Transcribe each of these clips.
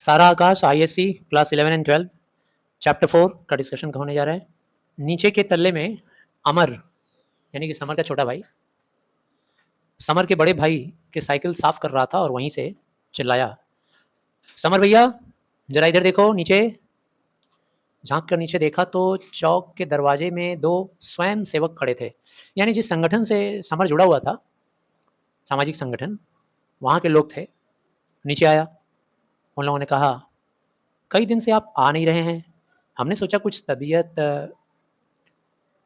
सारा आकाश ISC class 11 and 12 chapter 4 का discussion होने जा रहा है। नीचे के तल्ले में अमर यानी कि समर का छोटा भाई समर के बड़े भाई के साइकिल साफ कर रहा था और वहीं से चिल्लाया, समर भैया जरा इधर देखो। नीचे झांक कर नीचे देखा तो चौक के दरवाजे में दो स्वयं सेवक खड़े थे। यानी जिस संगठन से समर जुड़ा हुआ था, सामाजिक संगठन, वहाँ के लोग थे। नीचे आया, उन लोगों ने कहा, कई दिन से आप आ नहीं रहे हैं, हमने सोचा कुछ तबीयत।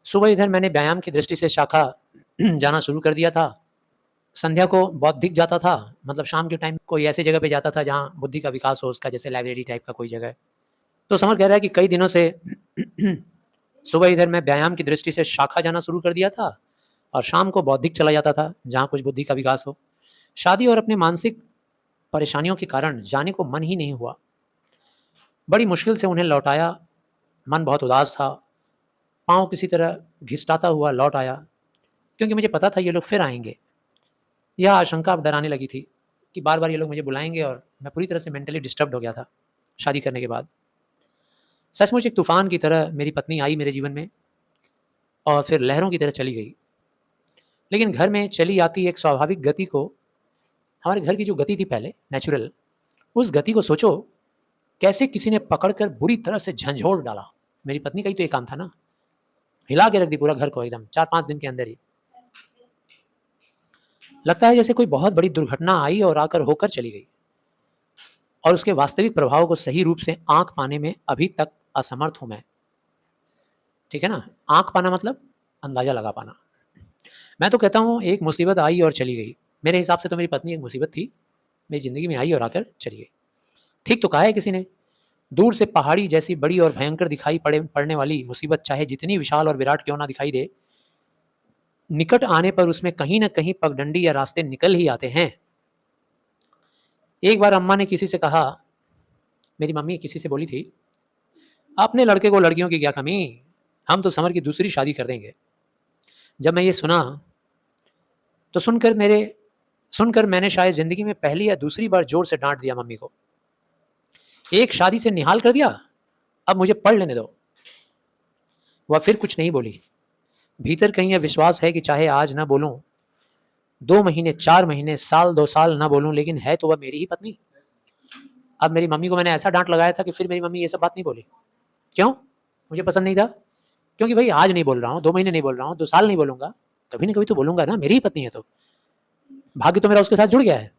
सुबह इधर मैंने व्यायाम की दृष्टि से शाखा जाना शुरू कर दिया था। संध्या को बहुत दिख जाता था, मतलब शाम के टाइम कोई ऐसी जगह पे जाता था जहाँ बुद्धि का विकास हो उसका, जैसे लाइब्रेरी टाइप का कोई जगह है। तो समर कह रहा है कि कई दिनों से सुबह इधर मैं व्यायाम की दृष्टि से शाखा जाना शुरू कर दिया था और शाम को बौद्धिक चला जाता था जहाँ कुछ बुद्धि का विकास हो। शादी और अपने मानसिक परेशानियों के कारण जाने को मन ही नहीं हुआ। बड़ी मुश्किल से उन्हें लौटाया। मन बहुत उदास था। पाँव किसी तरह घिसटाता हुआ लौट आया, क्योंकि मुझे पता था ये लोग फिर आएंगे। यह आशंका अब डराने लगी थी कि बार बार ये लोग मुझे बुलाएंगे और मैं पूरी तरह से मेंटली डिस्टर्ब्ड हो गया था शादी करने के बाद। सचमुच एक तूफान की तरह मेरी पत्नी आई मेरे जीवन में और फिर लहरों की तरह चली गई। लेकिन घर में चली आती एक स्वाभाविक गति को, हमारे घर की जो गति थी पहले नेचुरल, उस गति को सोचो कैसे किसी ने पकड़कर बुरी तरह से झंझोड़ डाला। मेरी पत्नी का ही तो ये काम था ना, हिला के रख दी पूरा घर को एकदम 4-5 दिन के अंदर ही। लगता है जैसे कोई बहुत बड़ी दुर्घटना आई और आकर होकर चली गई, और उसके वास्तविक प्रभाव को सही रूप से आंक पाने में अभी तक असमर्थ हूं मैं। ठीक है ना, आंक पाना मतलब अंदाजा लगा पाना। मैं तो कहता हूं एक मुसीबत आई और चली गई। मेरे हिसाब से तो मेरी पत्नी एक मुसीबत थी, मेरी जिंदगी में आई और आकर चली गई। ठीक तो कहा है किसी ने, दूर से पहाड़ी जैसी बड़ी और भयंकर दिखाई पड़ने वाली मुसीबत चाहे जितनी विशाल और विराट क्यों ना दिखाई दे, निकट आने पर उसमें कहीं ना कहीं पगडंडी या रास्ते निकल ही आते हैं। एक बार अम्मा ने किसी से कहा, मेरी मम्मी किसी से बोली थी, अपने लड़के को लड़कियों की क्या कमी, हम तो समर की दूसरी शादी कर देंगे। जब मैं ये सुना तो सुनकर मैंने शायद जिंदगी में पहली या दूसरी बार जोर से डांट दिया मम्मी को। एक शादी से निहाल कर दिया, अब मुझे पढ़ लेने दो। वह फिर कुछ नहीं बोली। भीतर कहीं यह विश्वास है कि चाहे आज ना बोलूं, 2 महीने 4 महीने साल 2 साल ना बोलूं, लेकिन है तो वह मेरी ही पत्नी। अब मेरी मम्मी को मैंने ऐसा डांट लगाया था कि फिर मेरी मम्मी ये सब बात नहीं बोली। क्यों? मुझे पसंद नहीं था। क्योंकि भाई आज नहीं बोल रहा हूँ, 2 महीने नहीं बोल रहा हूँ, 2 साल नहीं बोलूंगा, कभी ना कभी तो बोलूंगा ना, मेरी ही पत्नी है तो। भाग्य तो मेरा उसके साथ जुड़ गया है,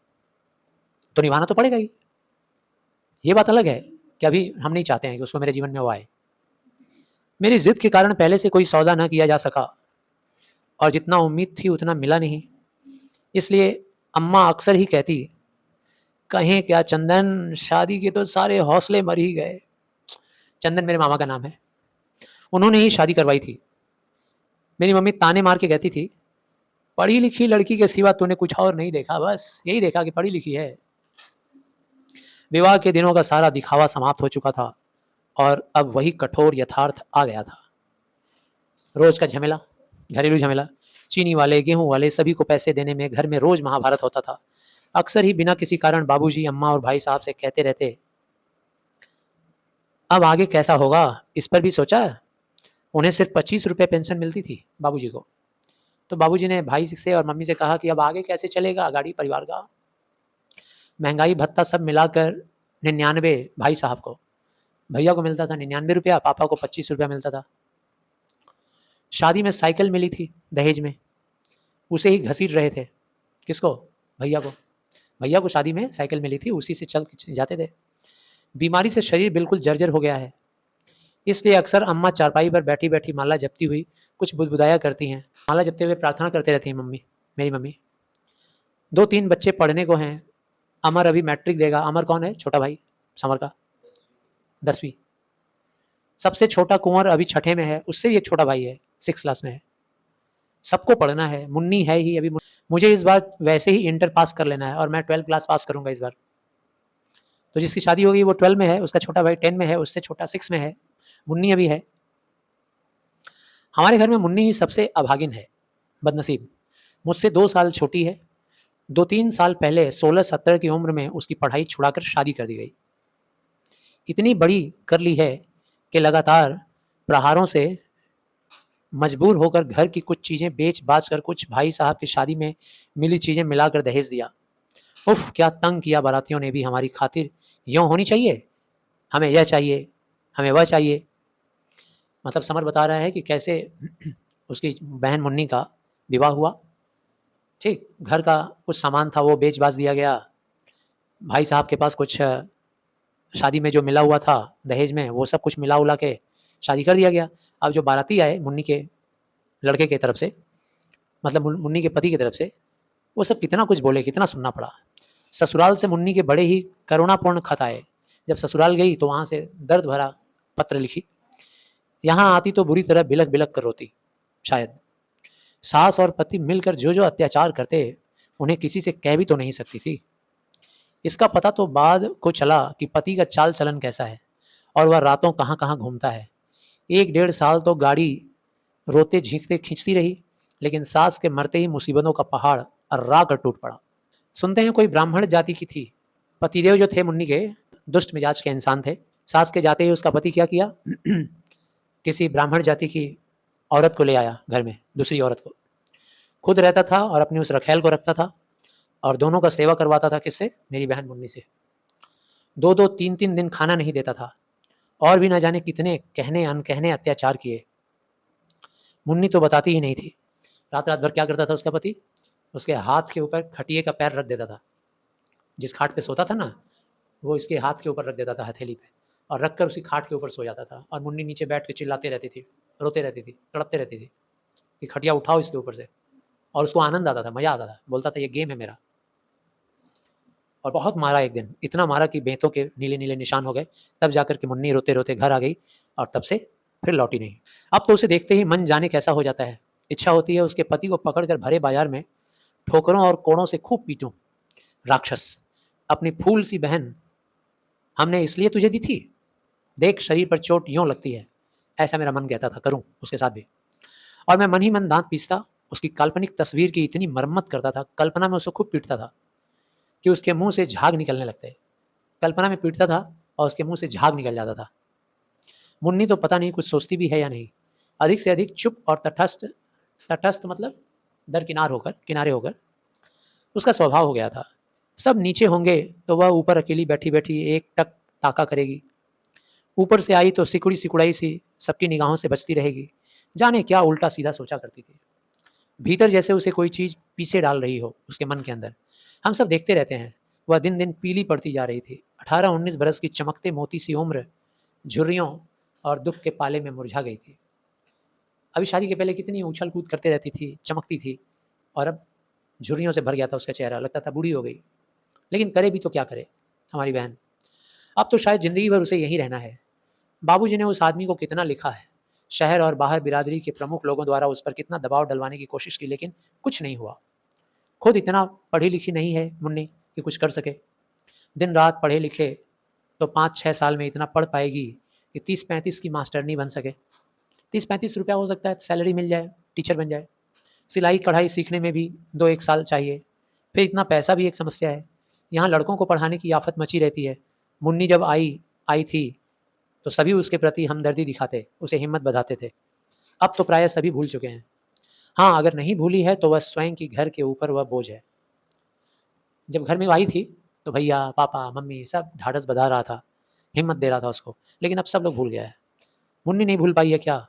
तो निभाना तो पड़ेगा ही। ये बात अलग है कि अभी हम नहीं चाहते हैं कि उसको मेरे जीवन में वो आए। मेरी जिद के कारण पहले से कोई सौदा न किया जा सका, और जितना उम्मीद थी उतना मिला नहीं। इसलिए अम्मा अक्सर ही कहती, कहें क्या चंदन, शादी के तो सारे हौसले मर ही गए। चंदन मेरे मामा का नाम है, उन्होंने ही शादी करवाई थी। मेरी मम्मी ताने मार के कहती थी, पढ़ी लिखी लड़की के सिवा तूने कुछ और नहीं देखा, बस यही देखा कि पढ़ी लिखी है। विवाह के दिनों का सारा दिखावा समाप्त हो चुका था और अब वही कठोर यथार्थ आ गया था। रोज का झमेला, घरेलू झमेला, चीनी वाले, गेहूं वाले, सभी को पैसे देने में घर में रोज महाभारत होता था। अक्सर ही बिना किसी कारण बाबूजी, अम्मा और भाई साहब से कहते रहते, अब आगे कैसा होगा, इस पर भी सोचा। उन्हें सिर्फ 25 रुपये पेंशन मिलती थी बाबूजी को। तो बाबूजी ने भाई से और मम्मी से कहा कि अब आगे कैसे चलेगा गाड़ी परिवार का। महंगाई भत्ता सब मिलाकर 99 भाई साहब को, भैया को मिलता था 99 रुपया, पापा को 25 रुपया मिलता था। शादी में साइकिल मिली थी दहेज में, उसे ही घसीट रहे थे। किसको? भैया को। भैया को शादी में साइकिल मिली थी, उसी से चल जाते थे। बीमारी से शरीर बिल्कुल जर्जर हो गया है, इसलिए अक्सर अम्मा चारपाई पर बैठी बैठी माला जपती हुई कुछ बुदबुदाया करती हैं। माला जपते हुए प्रार्थना करते रहती हैं मम्मी, मेरी मम्मी। 2-3 बच्चे पढ़ने को हैं। अमर अभी मैट्रिक देगा। अमर कौन है? छोटा भाई समर का, 10वीं। सबसे छोटा कुंवर अभी 6ठे में है, उससे भी एक छोटा भाई है, 6 क्लास में है। सबको पढ़ना है। मुन्नी है ही अभी, मुझे इस बार वैसे ही इंटर पास कर लेना है और मैं 12 क्लास पास करूंगा इस बार। तो जिसकी शादी होगी वो 12 में है, उसका छोटा भाई 10 में है, उससे छोटा 6 में है, मुन्नी अभी है। हमारे घर में मुन्नी ही सबसे अभागिन है, बदनसीब। मुझसे 2 साल छोटी है। 2-3 साल पहले 16-17 की उम्र में उसकी पढ़ाई छुड़ाकर शादी कर दी गई। इतनी बड़ी कर ली है कि लगातार प्रहारों से मजबूर होकर घर की कुछ चीज़ें बेच-बाच कर कुछ भाई साहब की शादी में मिली चीज़ें मिलाकर दहेज दिया। उफ़! क्या तंग किया बारातियों ने भी हमारी खातिर, यूँ होनी चाहिए, हमें यह चाहिए, हमें वह चाहिए। मतलब समर बता रहा है कि कैसे उसकी बहन मुन्नी का विवाह हुआ, ठीक? घर का कुछ सामान था वो बेच-बाच दिया गया। भाई साहब के पास कुछ शादी में जो मिला हुआ था दहेज में, वो सब कुछ मिला-उला के शादी कर दिया गया। अब जो बाराती आए मुन्नी के लड़के की तरफ से, मतलब मुन्नी के पति की तरफ से, वो सब कितना कुछ बोले, कितना सुनना पड़ा। ससुराल से मुन्नी के बड़े ही करुणापूर्ण खत आए। जब ससुराल गई तो वहाँ से दर्द भरा पत्र लिखी। यहाँ आती तो बुरी तरह बिलख-बिलख कर रोती, शायद। सास और पति मिलकर जो-जो अत्याचार करते, उन्हें किसी से कह भी तो नहीं सकती थी। इसका पता तो बाद को चला कि पति का चाल-चलन कैसा है और वह रातों कहाँ-कहाँ घूमता है। 1 डेढ़ साल तो गाड़ी रोते-झींकते खींचती रही, लेकिन सास के मरते ही मुसीबतों का पहाड़ अर्रा कर टूट पड़ा। सुनते हैं कोई ब्राह्मण जाति की थी। पतिदेव जो थे मुन्नी के, दुष्ट मिजाज के इंसान थे। सास के जाते ही उसका पति क्या किया किसी ब्राह्मण जाति की औरत को ले आया घर में, दूसरी औरत को। खुद रहता था और अपनी उस रखैल को रखता था और दोनों का सेवा करवाता था किससे? मेरी बहन मुन्नी से। 2-2 3-3 दिन खाना नहीं देता था और भी न जाने कितने कहने-अनकहने अत्याचार किए। मुन्नी तो बताती ही नहीं थी। रात-रात भर क्या करता था उसका पति? उसके हाथ के ऊपर खटिए का पैर रख देता था। जिस खाट पे सोता था ना, वो इसके हाथ के ऊपर रख देता था हथेली पे और रख कर उसी खाट के ऊपर सो जाता था और मुन्नी नीचे बैठ के चिल्लाती रहती थी, रोते रहती थी, तड़पते रहती थी कि खटिया उठाओ इसके ऊपर से। और उसको आनंद आता था, मज़ा आता था। बोलता था ये गेम है मेरा। और बहुत मारा एक दिन, इतना मारा कि बेंतों के नीले-नीले निशान हो गए। तब जाकर के मुन्नी रोते-रोते घर आ गई और तब से फिर लौटी नहीं। अब तो उसे देखते ही मन जाने कैसा हो जाता है। इच्छा होती है उसके पति को पकड़कर भरे बाजार में ठोकरों और कोड़ों से खूब पीटूं। राक्षस! अपनी फूल सी बहन हमने इसलिए तुझे दी थी? देख शरीर पर चोट यूँ लगती है। ऐसा मेरा मन कहता था करूँ उसके साथ भी। और मैं मन ही मन दाँत पीसता, उसकी काल्पनिक तस्वीर की इतनी मरम्मत करता था, कल्पना में उसको खूब पीटता था कि उसके मुँह से झाग निकलने लगते। कल्पना में पीटता था और उसके मुँह से झाग निकल जाता था। मुन्नी तो पता नहीं कुछ सोचती भी है या नहीं। अधिक से अधिक चुप और तटस्थ, तटस्थ मतलब दरकिनार होकर, किनारे होकर उसका स्वभाव हो गया था। सब नीचे होंगे तो वह ऊपर अकेली बैठी-बैठी एक टक ताका करेगी। ऊपर से आई तो सिकुड़ी-सिकुड़ाई सी सबकी निगाहों से बचती रहेगी। जाने क्या उल्टा-सीधा सोचा करती थी। भीतर जैसे उसे कोई चीज़ पीछे डाल रही हो उसके मन के अंदर। हम सब देखते रहते हैं। वह दिन-दिन पीली पड़ती जा रही थी। 18-19 बरस की चमकते मोती सी उम्र झुर्रियों और दुःख के पाले में मुरझा गई थी। अभी शादी के पहले कितनी उछल-कूद करते रहती थी, चमकती थी और अब झुर्रियों से भर गया था उसका चेहरा, लगता था बूढ़ी हो गई। लेकिन करे भी तो क्या करे हमारी बहन? अब तो शायद ज़िंदगी भर उसे यहीं रहना है। बाबूजी ने उस आदमी को कितना लिखा है। शहर और बाहर बिरादरी के प्रमुख लोगों द्वारा उस पर कितना दबाव डलवाने की कोशिश की, लेकिन कुछ नहीं हुआ। खुद इतना पढ़ी-लिखी नहीं है मुन्नी कि कुछ कर सके। दिन-रात पढ़े-लिखे तो 5-6 साल में इतना पढ़ पाएगी कि 30-35 की मास्टरनी बन सके। 30-35 रुपया हो सकता है सैलरी मिल जाए, टीचर बन जाए। सिलाई-कढ़ाई सीखने में भी 2-1 साल चाहिए। फिर इतना पैसा भी एक समस्या है। यहाँ लड़कों को पढ़ाने की आफ़त मची रहती है। मुन्नी जब आई आई थी तो सभी उसके प्रति हमदर्दी दिखाते, उसे हिम्मत बधाते थे। अब तो प्रायः सभी भूल चुके हैं। हाँ, अगर नहीं भूली है तो वह स्वयं की घर के ऊपर वह बोझ है। जब घर में वो आई थी तो भैया, पापा, मम्मी सब ढाढ़स बंधा रहा था, हिम्मत दे रहा था उसको। लेकिन अब सब लोग भूल गया है। मुन्नी नहीं भूल पाई है क्या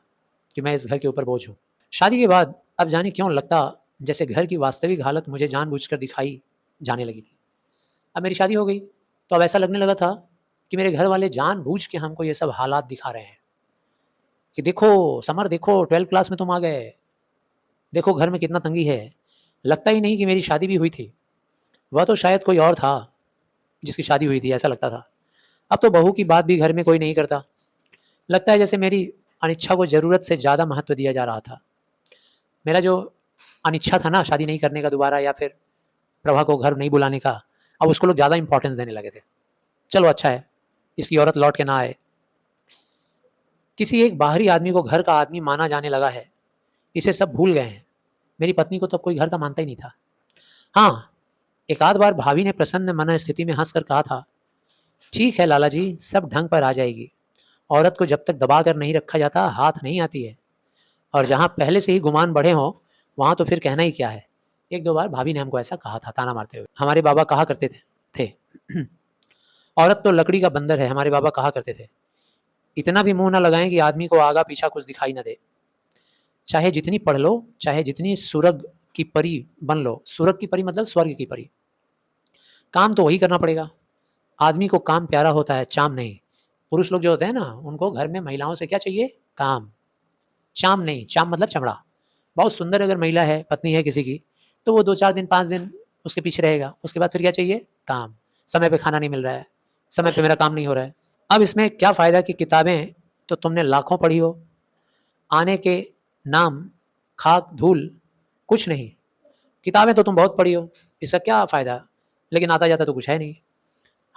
कि मैं इस घर के ऊपर बोझ हूँ। शादी के बाद अब जाने क्यों लगता जैसे घर की वास्तविक हालत मुझे जानबूझकर दिखाई जाने लगी थी। अब मेरी शादी हो गई तो अब ऐसा लगने लगा था कि मेरे घर वाले जानबूझ के हमको ये सब हालात दिखा रहे हैं कि देखो समर, देखो 12th क्लास में तुम आ गए, देखो घर में कितना तंगी है। लगता ही नहीं कि मेरी शादी भी हुई थी। वह तो शायद कोई और था जिसकी शादी हुई थी, ऐसा लगता था। अब तो बहू की बात भी घर में कोई नहीं करता। लगता है जैसे मेरी अनिच्छा को ज़रूरत से ज़्यादा महत्व दिया जा रहा था। मेरा जो अनिच्छा था ना शादी नहीं करने का दोबारा, या फिर प्रभा को घर नहीं बुलाने का, अब उसको लोग ज़्यादा इंपॉर्टेंस देने लगे थे। चलो अच्छा है, इसकी औरत लौट के ना आए। किसी एक बाहरी आदमी को घर का आदमी माना जाने लगा है, इसे सब भूल गए हैं। मेरी पत्नी को तो कोई घर का मानता ही नहीं था। हाँ, एक आध बार भाभी ने प्रसन्न मन स्थिति में हंसकर कहा था ठीक है लाला जी, सब ढंग पर आ जाएगी। औरत को जब तक दबा कर नहीं रखा जाता, हाथ नहीं आती है। और जहाँ पहले से ही गुमान बढ़े हों, वहाँ तो फिर कहना ही क्या है। एक दो बार भाभी ने हमको ऐसा कहा था, ताना मारते हुए। हमारे बाबा कहा करते थे औरत तो लकड़ी का बंदर है, हमारे बाबा कहा करते थे। इतना भी मुंह ना लगाएं कि आदमी को आगा पीछा कुछ दिखाई ना दे। चाहे जितनी पढ़ लो, चाहे जितनी सुरग की परी बन लो, सुरग की परी मतलब स्वर्ग की परी, काम तो वही करना पड़ेगा। आदमी को काम प्यारा होता है, चाम नहीं। पुरुष लोग जो होते हैं ना, उनको घर में महिलाओं से क्या चाहिए? काम, चाम नहीं। चाम मतलब चमड़ा। बहुत सुंदर अगर महिला है, पत्नी है किसी की, तो वो 2-4 दिन 5 दिन उसके पीछे रहेगा। उसके बाद फिर क्या चाहिए? काम। समय पे खाना नहीं मिल रहा है, समय पे मेरा काम नहीं हो रहा है। अब इसमें क्या फ़ायदा कि किताबें तो तुमने लाखों पढ़ी हो, आने के नाम खाक धूल कुछ नहीं। किताबें तो तुम बहुत पढ़ी हो, इसका क्या फ़ायदा? लेकिन आता जाता तो कुछ है नहीं।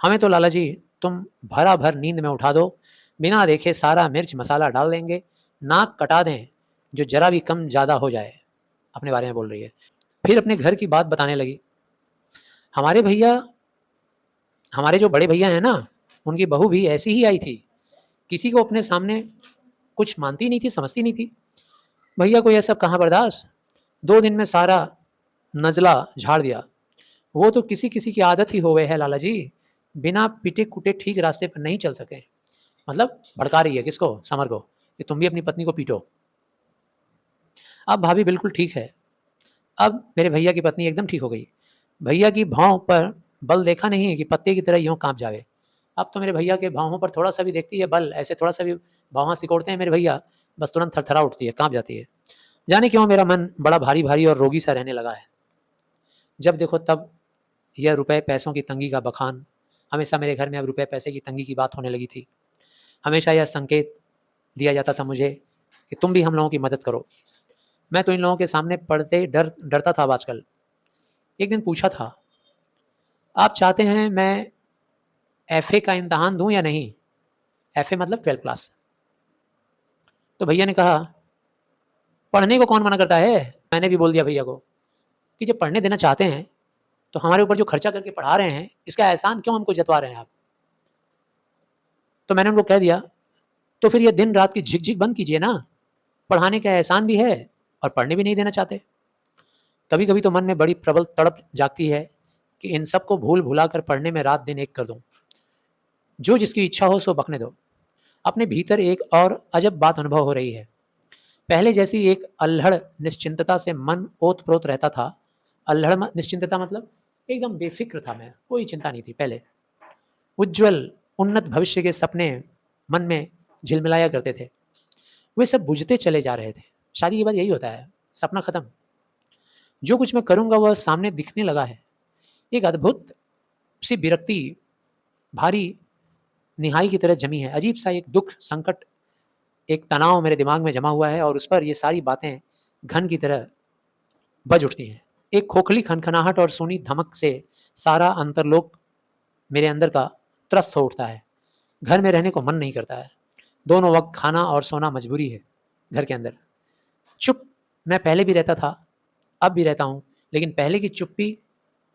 हमें तो लाला जी तुम भरा भर नींद में उठा दो, बिना देखे सारा मिर्च मसाला डाल देंगे, नाक कटा दें जो ज़रा भी कम ज़्यादा हो जाए। अपने बारे में बोल रही है। फिर अपने घर की बात बताने लगी। हमारे भैया, हमारे जो बड़े भैया हैं ना, उनकी बहू भी ऐसी ही आई थी। किसी को अपने सामने कुछ मानती नहीं थी, समझती नहीं थी। भैया को यह सब कहाँ बर्दाश्त। 2 दिन में सारा नज़ला झाड़ दिया। वो तो किसी किसी की आदत ही हो गई है लाला जी, बिना पिटे कुटे ठीक रास्ते पर नहीं चल सके। मतलब भड़का रही है किसको? समर को, कि तुम भी अपनी पत्नी को पीटो। अब भाभी बिल्कुल ठीक है। अब मेरे भैया की पत्नी एकदम ठीक हो गई। भैया की भौं पर बल देखा नहीं कि पत्ते की तरह यूँ काँप जावे। अब तो मेरे भैया के भौहों पर थोड़ा सा भी देखती है बल, ऐसे थोड़ा सा भी भौंहा सिकोड़ते हैं मेरे भैया, बस तुरंत थरथरा उठती है, काँप जाती है। जाने क्यों मेरा मन बड़ा भारी भारी और रोगी सा रहने लगा है। जब देखो तब यह रुपए पैसों की तंगी का बखान। हमेशा मेरे घर में अब रुपए पैसे की तंगी की बात होने लगी थी। हमेशा यह संकेत दिया जाता था मुझे कि तुम भी हम लोगों की मदद करो। मैं तो इन लोगों के सामने पढ़ते डरता था अब आजकल। एक दिन पूछा था, आप चाहते हैं मैं एफए का इम्तहान दूं या नहीं? एफए मतलब 12th क्लास। तो भैया ने कहा, पढ़ने को कौन मना करता है? मैंने भी बोल दिया भैया को कि जब पढ़ने देना चाहते हैं तो हमारे ऊपर जो खर्चा करके पढ़ा रहे हैं, इसका एहसान क्यों हमको जतवा रहे हैं आप? तो मैंने उनको कह दिया, तो फिर ये दिन रात की झिक झिक बंद कीजिए ना। पढ़ाने का एहसान भी है और पढ़ने भी नहीं देना चाहते। कभी कभी तो मन में बड़ी प्रबल तड़प जागती है कि इन सबको भूल भुला कर पढ़ने में रात दिन एक कर दूं। जो जिसकी इच्छा हो सो बकने दो। अपने भीतर एक और अजब बात अनुभव हो रही है। पहले जैसी एक अल्हड़ निश्चिंतता से मन ओत प्रोत रहता था। अल्हड़ निश्चिंतता मतलब एकदम बेफिक्र था मैं, कोई चिंता नहीं थी पहले। उज्जवल उन्नत भविष्य के सपने मन में झिलमिलाया करते थे, वे सब बुझते चले जा रहे थे। शादी के बाद यही होता है, सपना खत्म। जो कुछ मैं करूंगा वह सामने दिखने लगा है। एक अद्भुत सी विरक्ति भारी निहाई की तरह जमी है। अजीब सा एक दुख, संकट, एक तनाव मेरे दिमाग में जमा हुआ है और उस पर ये सारी बातें घन की तरह बज उठती हैं। एक खोखली खनखनाहट और सूनी धमक से सारा अंतरलोक मेरे अंदर का त्रस्त हो उठता है। घर में रहने को मन नहीं करता है। दोनों वक्त खाना और सोना मजबूरी है घर के अंदर। चुप मैं पहले भी रहता था, अब भी रहता हूँ, लेकिन पहले की चुप्पी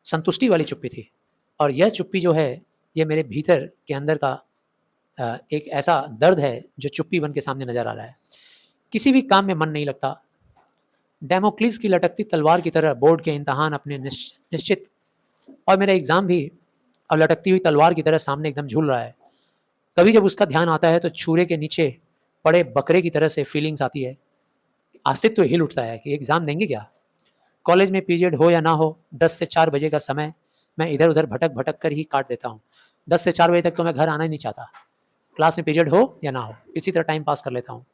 संतुष्टि वाली चुप्पी थी। और यह चुप्पी जो है, ये मेरे भीतर के अंदर का एक ऐसा दर्द है जो चुप्पी बन के सामने नजर आ रहा है। किसी भी काम में मन नहीं लगता। डेमोक्लिस की लटकती तलवार की तरह बोर्ड के इम्तहान अपने निश्चित, और मेरा एग्ज़ाम भी अब लटकती हुई तलवार की तरह सामने एकदम झूल रहा है। कभी जब उसका ध्यान आता है तो छुरे के नीचे पड़े बकरे की तरह से फीलिंग्स आती है। अस्तित्व हिल उठता है कि एग्ज़ाम देंगे क्या। कॉलेज में पीरियड हो या ना हो, 10 से 4 बजे का समय मैं इधर उधर भटक भटक कर ही काट देता हूँ। 10 से 4 बजे तक तो मैं घर आना ही नहीं चाहता। क्लास में पीरियड हो या ना हो, इसी तरह टाइम पास कर लेता हूँ।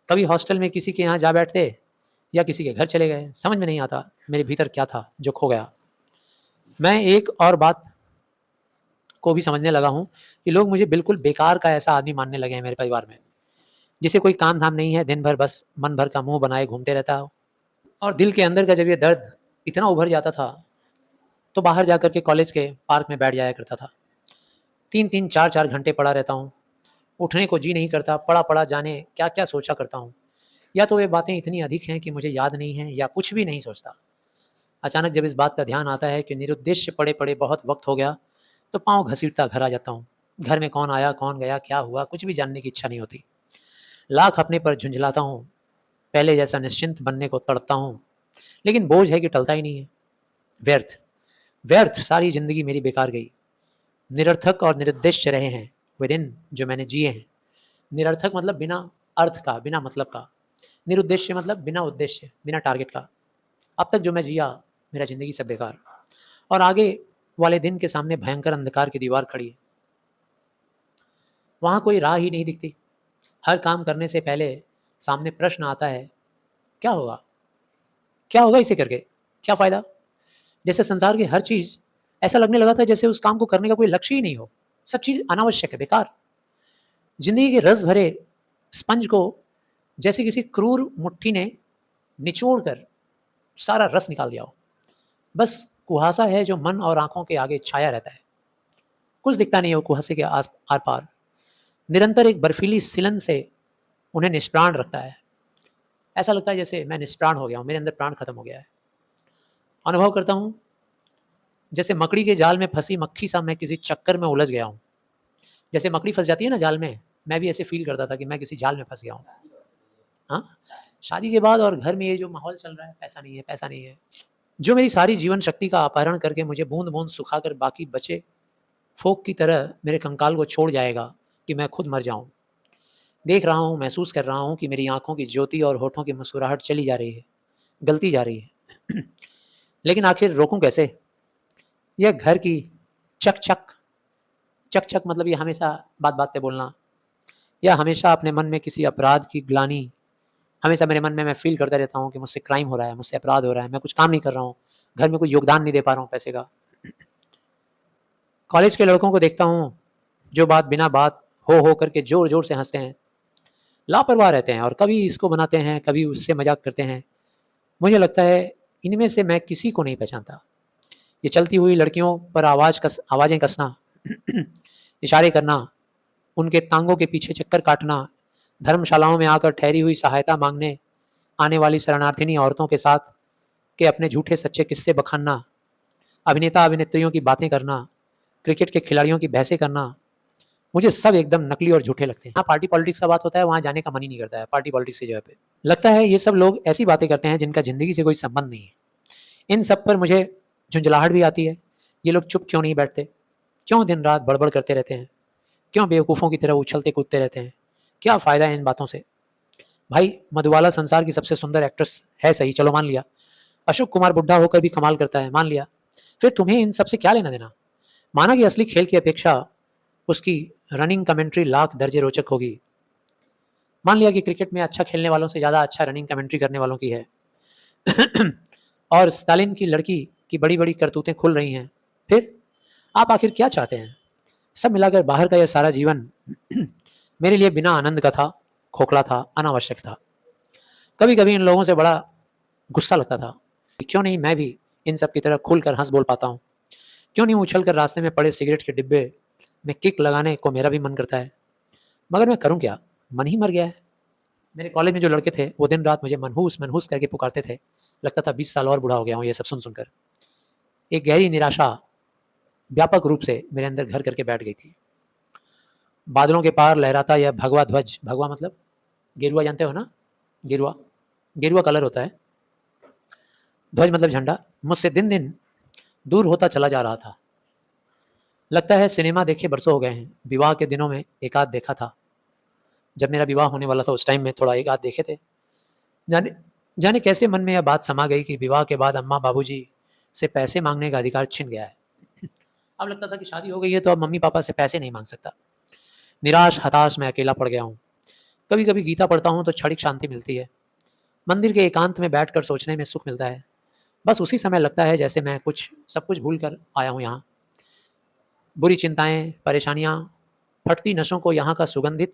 कभी हॉस्टल में किसी के यहाँ जा बैठते या किसी के घर चले गए, समझ में नहीं आता मेरे भीतर क्या था जो खो गया। मैं एक और बात को भी समझने लगा हूँ कि लोग मुझे बिल्कुल बेकार का ऐसा आदमी मानने लगे हैं मेरे परिवार में, जिसे कोई काम धाम नहीं है, दिन भर बस मन भर का मुंह बनाए घूमते रहता हो। और दिल के अंदर का जब ये दर्द इतना उभर जाता था तो बाहर जाकर के कॉलेज के पार्क में बैठ जाया करता था। 3-3 4-4 घंटे पड़ा रहता हूँ, उठने को जी नहीं करता, पड़ा पड़ा जाने क्या क्या सोचा करता हूँ। या तो वे बातें इतनी अधिक हैं कि मुझे याद नहीं है, या कुछ भी नहीं सोचता। अचानक जब इस बात का ध्यान आता है कि निरुद्देश्य पड़े पड़े बहुत वक्त हो गया, तो पाँव घसीटता घर आ जाता हूँ। घर में कौन आया, कौन गया, क्या हुआ, कुछ भी जानने की इच्छा नहीं होती। लाख अपने पर झुंझलाता हूँ, पहले जैसा निश्चिंत बनने को तड़पता हूँ, लेकिन बोझ है कि टलता ही नहीं है। व्यर्थ, व्यर्थ सारी ज़िंदगी मेरी बेकार गई। निरर्थक और निरुद्देश्य रहे हैं वे दिन जो मैंने जिए हैं। निरर्थक मतलब बिना अर्थ का, बिना मतलब का। निरुद्देश्य मतलब बिना उद्देश्य, बिना टारगेट का। अब तक जो मैं जिया, मेरा ज़िंदगी सब बेकार। और आगे वाले दिन के सामने भयंकर अंधकार की दीवार खड़ी है। वहाँ कोई राह ही नहीं दिखती। हर काम करने से पहले सामने प्रश्न आता है, क्या होगा? क्या होगा इसे करके? क्या फ़ायदा? जैसे संसार की हर चीज़ ऐसा लगने लगा था जैसे उस काम को करने का कोई लक्ष्य ही नहीं हो। सब चीज़ अनावश्यक है, बेकार। ज़िंदगी के रस भरे स्पंज को जैसे किसी क्रूर मुट्ठी ने निचोड़ कर सारा रस निकाल दिया हो। बस कुहासा है जो मन और आँखों के आगे छाया रहता है। कुछ दिखता नहीं है वो कुहासे के आर-पार। निरंतर एक बर्फीली सिलन से उन्हें निष्प्राण रखता है। ऐसा लगता है जैसे मैं निष्प्राण हो गया हूँ, मेरे अंदर प्राण खत्म हो गया है। अनुभव करता हूँ जैसे मकड़ी के जाल में फंसी मक्खी सा मैं किसी चक्कर में उलझ गया हूँ। जैसे मकड़ी फँस जाती है ना जाल में, मैं भी ऐसे फ़ील करता था कि मैं किसी जाल में फँस गया हूँ। हाँ? शादी के बाद और घर में ये जो माहौल चल रहा है, पैसा नहीं है, पैसा नहीं है। जो मेरी सारी जीवन शक्ति का अपहरण करके मुझे बूँद-बूँद सुखाकर बाकी बचे फोक की तरह मेरे कंकाल को छोड़ जाएगा कि मैं खुद मर जाऊँ। देख रहा हूँ, महसूस कर रहा हूँ कि मेरी आँखों की ज्योति और होठों की मुस्कुराहट चली जा रही है, गलती जा रही है। लेकिन आखिर रोकूँ कैसे? यह घर की चक-चक, चक-चक मतलब ये हमेशा बात-बात पे बोलना, या हमेशा अपने मन में किसी अपराध की ग्लानि, हमेशा मेरे मन में मैं फ़ील करता रहता हूँ कि मुझसे क्राइम हो रहा है, मुझसे अपराध हो रहा है, मैं कुछ काम नहीं कर रहा हूँ, घर में कोई योगदान नहीं दे पा रहा हूँ पैसे का। कॉलेज के लड़कों को देखता हूँ, जो बात बिना बात हो करके ज़ोर-ज़ोर से हँसते हैं, लापरवाह रहते हैं और कभी इसको बनाते हैं, कभी उससे मज़ाक करते हैं। मुझे लगता है इनमें से मैं किसी को नहीं पहचानता। ये चलती हुई लड़कियों पर आवाज़ें कसना, इशारे करना, उनके टांगों के पीछे चक्कर काटना, धर्मशालाओं में आकर ठहरी हुई सहायता माँगने आने वाली शरणार्थिनी औरतों के साथ के अपने झूठे सच्चे किस्से बखानना, अभिनेता-अभिनेत्रियों की बातें करना, क्रिकेट के खिलाड़ियों की बहसें करना, मुझे सब एकदम नकली और झूठे लगते हैं। हाँ, पार्टी पॉलिटिक्स का बात होता है, वहाँ जाने का मन ही नहीं करता है, पार्टी पॉलिटिक्स की जगह पे। लगता है ये सब लोग ऐसी बातें करते हैं जिनका ज़िंदगी से कोई संबंध नहीं है। इन सब पर मुझे झुँझलाहट भी आती है। ये लोग चुप क्यों नहीं बैठते? क्यों दिन-रात बड़बड़ करते रहते हैं? क्यों बेवकूफ़ों की तरह उछलते-कूदते रहते हैं? क्या फ़ायदा है इन बातों से? भाई, मधुबाला संसार की सबसे सुंदर एक्ट्रेस है सही, चलो मान लिया। अशोक कुमार बुड्ढा होकर भी कमाल करता है, मान लिया। फिर तुम्हें इन सब से क्या लेना-देना? माना कि असली खेल की अपेक्षा उसकी रनिंग कमेंट्री लाख दर्जे रोचक होगी। मान लिया कि क्रिकेट में अच्छा खेलने वालों से ज़्यादा अच्छा रनिंग कमेंट्री करने वालों की है। और स्टालिन की लड़की की बड़ी-बड़ी करतूतें खुल रही हैं। फिर आप आखिर क्या चाहते हैं? सब मिलाकर बाहर का यह सारा जीवन मेरे लिए बिना आनंद का था, खोखला था, अनावश्यक था। कभी-कभी इन लोगों से बड़ा गुस्सा लगता था कि क्यों नहीं मैं भी इन सब की तरह खुलकर हँस बोल पाता हूँ? क्यों नहीं उछलकर रास्ते में पड़े सिगरेट के डिब्बे में किक लगाने को मेरा भी मन करता है? मगर मैं करूँ क्या? मन ही मर गया है। मेरे कॉलेज में जो लड़के थे, वो दिन-रात मुझे मनहूस, मनहूस करके पुकारते थे। लगता था 20 साल और बूढ़ा हो गया हूँ ये सब सुन-सुन कर। एक गहरी निराशा व्यापक रूप से मेरे अंदर घर करके बैठ गई थी। बादलों के पार लहराता यह भगवा ध्वज, भगवा मतलब गेरुआ जानते हो ना? गेरुआ, गेरुआ कलर होता है। ध्वज मतलब झंडा, मुझसे दिन-दिन दूर होता चला जा रहा था। लगता है सिनेमा देखे बरसों हो गए हैं। विवाह के दिनों में एक आध देखा था। जब मेरा विवाह होने वाला था उस टाइम में थोड़ा एक आध देखे थे। जाने जाने कैसे मन में यह बात समा गई कि विवाह के बाद अम्मा-बाबूजी से पैसे माँगने का अधिकार छिन गया है। अब लगता था कि शादी हो गई है तो अब मम्मी-पापा से पैसे नहीं माँग सकता। निराश, हताश मैं अकेला पड़ गया हूँ। कभी-कभी गीता पढ़ता हूँ तो क्षणिक शांति मिलती है। मंदिर के एकांत में बैठकर सोचने में सुख मिलता है। बस उसी समय लगता है जैसे मैं सब कुछ भूल कर आया हूँ यहाँ। बुरी चिंताएँ, परेशानियाँ, फटती नसों को यहाँ का सुगंधित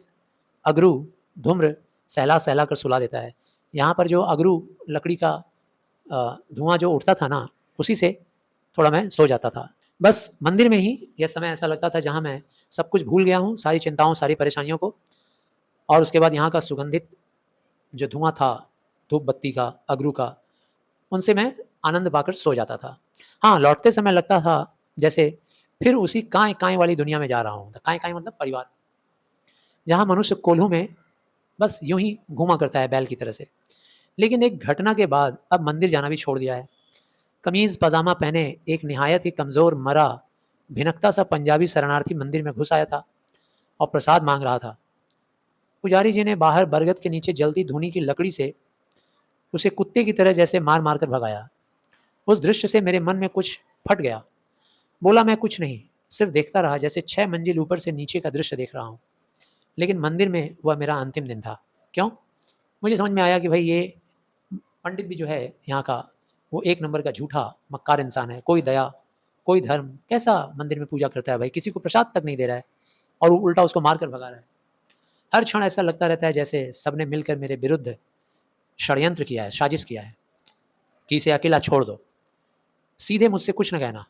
अगरू धूम्र सहला-सहला कर सुला देता है। यहाँ पर जो अगरू लकड़ी का धुआँ जो उठता था ना, उसी से थोड़ा मैं सो जाता था। बस मंदिर में ही यह समय ऐसा लगता था जहाँ मैं सब कुछ भूल गया हूँ, सारी चिंताओं, सारी परेशानियों को, और उसके बाद यहाँ का सुगंधित जो धुआँ था, धूप बत्ती का, अगरू का, उनसे मैं आनंद पाकर सो जाता था। हाँ, लौटते समय लगता था जैसे फिर उसी काँय-काँय वाली दुनिया में जा रहा हूँ। काँय-काँय मतलब परिवार, जहाँ मनुष्य कोल्हू में बस यूँ ही घूमा करता है बैल की तरह से। लेकिन एक घटना के बाद अब मंदिर जाना भी छोड़ दिया है। कमीज़ पजामा पहने एक निहायत ही कमज़ोर मरा, भिनकता सा पंजाबी शरणार्थी मंदिर में घुस आया था और प्रसाद माँग रहा था। पुजारी जी ने बाहर बरगद के नीचे जलती धूनी की लकड़ी से उसे कुत्ते की तरह जैसे मार-मार कर भगाया। उस दृश्य से मेरे मन में कुछ फट गया। बोला मैं कुछ नहीं, सिर्फ़ देखता रहा जैसे 6 मंजिल ऊपर से नीचे का दृश्य देख रहा हूँ। लेकिन मंदिर में वह मेरा अंतिम दिन था। क्यों? मुझे समझ में आया कि भई ये पंडित भी जो है यहाँ का, वो एक नंबर का झूठा मक्कार इंसान है। कोई दया, कोई धर्म, कैसा मंदिर में पूजा करता है भाई? किसी को प्रसाद तक नहीं दे रहा है और उल्टा उसको मार कर भगा रहा है। हर क्षण ऐसा लगता रहता है जैसे सबने मिलकर मेरे विरुद्ध षड्यंत्र किया है, साजिश किया है कि इसे अकेला छोड़ दो। सीधे मुझसे कुछ न कहना,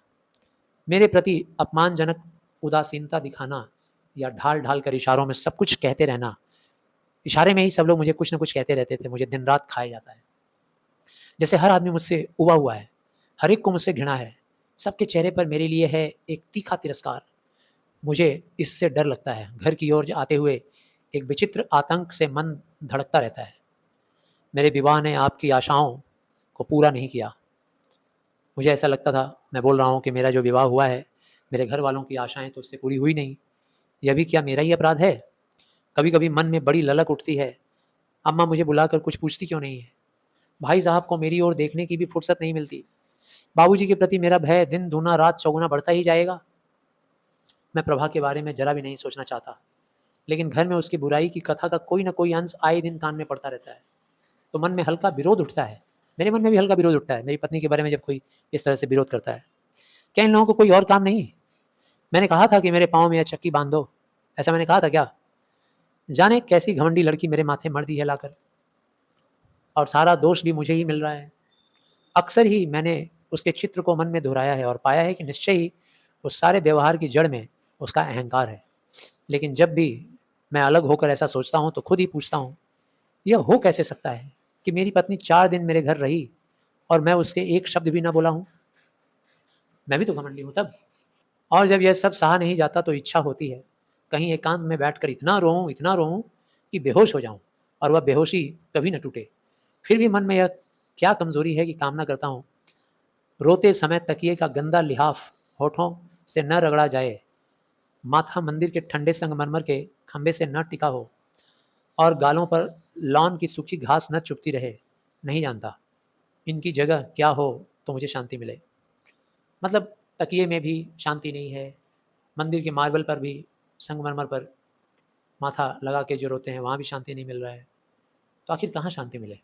मेरे प्रति अपमानजनक उदासीनता दिखाना या ढाल-ढाल कर इशारों में सब कुछ कहते रहना। इशारे में ही सब लोग मुझे कुछ न कुछ कहते रहते थे, मुझे दिन-रात खाया जाता है। जैसे हर आदमी मुझसे उबा हुआ है, हर एक को मुझसे घृणा है। सबके चेहरे पर मेरे लिए है एक तीखा तिरस्कार। मुझे इससे डर लगता है। घर की ओर आते हुए एक विचित्र आतंक से मन धड़कता रहता है। मेरे विवाह ने आपकी आशाओं को पूरा नहीं किया। मुझे ऐसा लगता था, मैं बोल रहा हूँ कि मेरा जो विवाह हुआ है, मेरे घर वालों की आशाएँ तो उससे पूरी हुई नहीं। यह भी क्या मेरा ही अपराध है? कभी-कभी मन में बड़ी ललक उठती है, अम्मा मुझे बुलाकर कुछ पूछती क्यों नहीं है? भाई साहब को मेरी ओर देखने की भी फुर्सत नहीं मिलती। बाबूजी के प्रति मेरा भय दिन दूना रात चौगुना बढ़ता ही जाएगा। मैं प्रभा के बारे में ज़रा भी नहीं सोचना चाहता, लेकिन घर में उसकी बुराई की कथा का कोई न कोई अंश आए दिन कान में पड़ता रहता है, तो मन में हल्का विरोध उठता है। मेरे मन में भी हल्का विरोध उठता है, मेरी पत्नी के बारे में जब कोई इस तरह से विरोध करता है। क्या इन लोगों को कोई और काम नहीं? मैंने कहा था कि मेरे पाँव में यह चक्की बाँध दो, ऐसा मैंने कहा था क्या? जाने कैसी घमंडी लड़की मेरे माथे मर दी है लाकर, और सारा दोष भी मुझे ही मिल रहा है। अक्सर ही मैंने उसके चित्र को मन में दोहराया है और पाया है कि निश्चय ही उस सारे व्यवहार की जड़ में उसका अहंकार है। लेकिन जब भी मैं अलग होकर ऐसा सोचता हूँ तो खुद ही पूछता हूँ, यह हो कैसे सकता है कि मेरी पत्नी 4 दिन मेरे घर रही और मैं उसके एक शब्द भी ना बोला हूँ? मैं भी तो घमंडी हूँ तब। और जब यह सब सहा नहीं जाता तो इच्छा होती है, कहीं एकांत में बैठकर इतना रोऊँ कि बेहोश हो जाऊँ और वह बेहोशी कभी न टूटे। फिर भी मन में यह क्या कमज़ोरी है कि कामना करता हूँ, रोते समय तकिए का गंदा लिहाफ होठों से न रगड़ा जाए, माथा मंदिर के ठंडे संगमरमर के खंभे से न टिका हो और गालों पर लॉन की सूखी घास न चुभती रहे। नहीं जानता, इनकी जगह क्या हो तो मुझे शांति मिले। मतलब तकिए में भी शांति नहीं है, मंदिर के मार्बल पर भी, संगमरमर पर माथा लगा के जो रोते हैं, वहाँ भी शांति नहीं मिल रहा है। तो आखिर कहाँ शांति मिले?